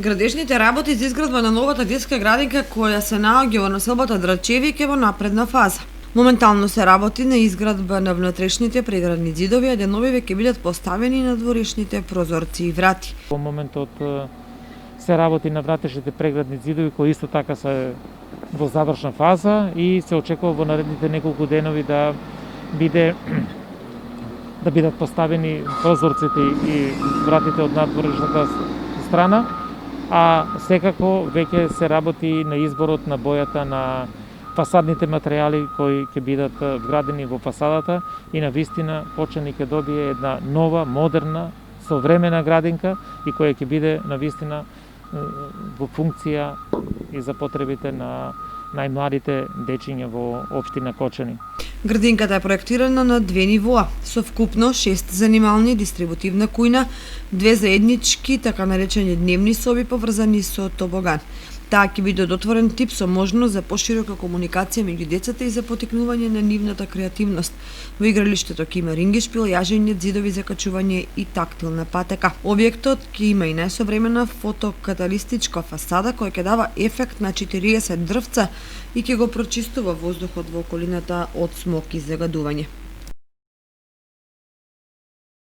Градежните работи за изградба на новата детска градинка која се наоѓа во населбата Драчевик е во напредна фаза. Моментално се работи на изградба на внатрешните преградни ѕидови, а деновиве ќе бидат поставени на дворешните прозорци и врати. Во моментот се работи на вратешните преградни ѕидови кои исто така се во завршна фаза и се очекува во наредните неколку денови да бидат поставени прозорците и вратите од надворешната страна, а секако веќе се работи на изборот на бојата на фасадните материјали кои ќе бидат вградени во фасадата и на вистина Кочани ќе добие една нова, модерна, современа градинка и која ќе биде на вистина во функција и за потребите на најмладите дечиња во општина Кочани. Градинката е проектирана на 2 нивоа, со вкупно 6 занимални, дистрибутивна кујна, 2 заеднички, така наречени дневни соби поврзани со тобоган. Таа ќе биде од отворен тип со можност за поширока комуникација меѓу децата и за потикнување на нивната креативност. Во игралиштето ќе има рингешпил, јажење, ѕидови за качување и тактилна патека. Објектот ќе има и најсовремена фотокаталистичка фасада која ќе дава ефект на 40 дрвца и ќе го прочистува воздухот во околината од смог и загадување.